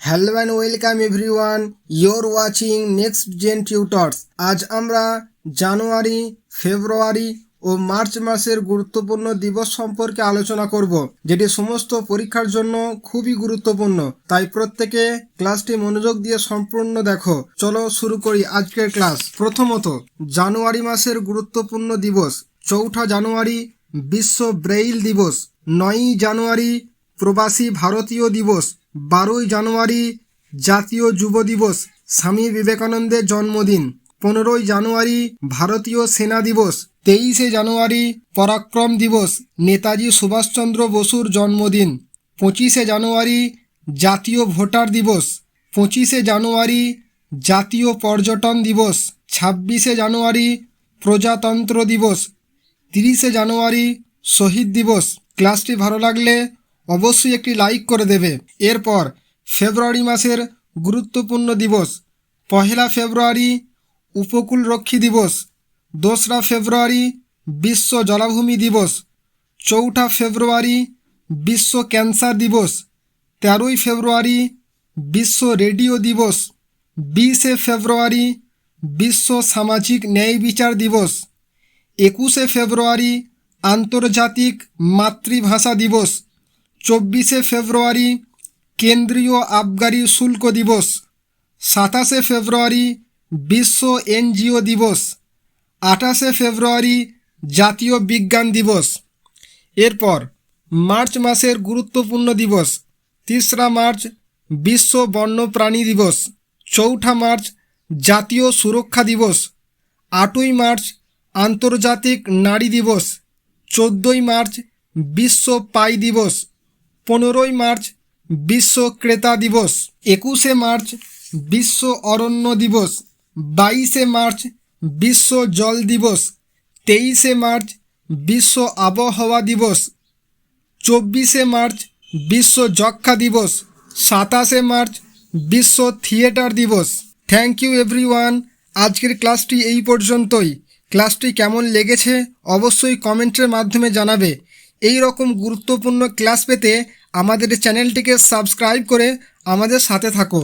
Hello and welcome everyone, you're watching next gen tutors. আজ আমরা জানুয়ারি, ফেব্রুয়ারি ও March মাসের গুরুত্বপূর্ণ দিবস সম্পর্কে আলোচনা করব, যেটি সমস্ত পরীক্ষার জন্য খুবই গুরুত্বপূর্ণ। তাই প্রত্যেকে ক্লাসটি মনোযোগ দিয়ে সম্পূর্ণ দেখো। চলো শুরু করি আজকের ক্লাস। প্রথমত, জানুয়ারি মাসের গুরুত্বপূর্ণ দিবস। 4 জানুয়ারি বিশ্ব ব্রেইল দিবস, 9 জানুয়ারি প্রবাসী ভারতীয় দিবস, 12 জানুয়ারি জাতীয় যুব দিবস, স্বামী বিবেকানন্দের জন্মদিন, 15 জানুয়ারি ভারতীয় সেনা দিবস, 23 জানুয়ারি পরাক্রম দিবস, নেতাজি সুভাষচন্দ্র বসুর জন্মদিন, 25 জানুয়ারি জাতীয় ভোটার দিবস, 25 জানুয়ারি জাতীয় পর্যটন দিবস, 26 জানুয়ারি প্রজাতন্ত্র দিবস, 30 জানুয়ারি শহীদ দিবস। ক্লাসটি ভালো লাগলে অবশ্যই একটি লাইক করে দেবে। এরপর ফেব্রুয়ারি মাসের গুরুত্বপূর্ণ দিবস। 1 ফেব্রুয়ারি উপকূলরক্ষী দিবস, 2 ফেব্রুয়ারি বিশ্ব জলাভূমি দিবস, 4 ফেব্রুয়ারি বিশ্ব ক্যান্সার দিবস, 13 ফেব্রুয়ারি বিশ্ব রেডিও দিবস, 20 ফেব্রুয়ারি বিশ্ব সামাজিক ন্যায় বিচার দিবস, 21 ফেব্রুয়ারি আন্তর্জাতিক মাতৃভাষা দিবস, 24 ফেব্রুয়ারি কেন্দ্রীয় আবগারি শুল্ক দিবস, 27 ফেব্রুয়ারি বিশ্ব এনজিও দিবস, 28 ফেব্রুয়ারি জাতীয় বিজ্ঞান দিবস। এরপর মার্চ মাসের গুরুত্বপূর্ণ দিবস। 3 মার্চ বিশ্ব বন্যপ্রাণী দিবস, 4 মার্চ জাতীয় সুরক্ষা দিবস, 8 মার্চ আন্তর্জাতিক নারী দিবস, 14 মার্চ বিশ্ব পাই দিবস, 15 মার্চ বিশ্ব ক্রেতা দিবস, 21 মার্চ বিশ্ব অরণ্য দিবস, 22 মার্চ বিশ্ব জল দিবস, 23 মার্চ বিশ্ব আবহাওয়া দিবস, 24 মার্চ বিশ্ব যক্ষ্মা দিবস, 27 মার্চ বিশ্ব থিয়েটার দিবস। Thank you everyone. আজকের ক্লাসটি এই পর্যন্তই। ক্লাসটি কেমন লেগেছে অবশ্যই কমেন্টের মাধ্যমে জানাবে। এই রকম গুরুত্বপূর্ণ ক্লাস পেতে আমাদের চ্যানেলটিকে সাবস্ক্রাইব করে আমাদের সাথে থাকো।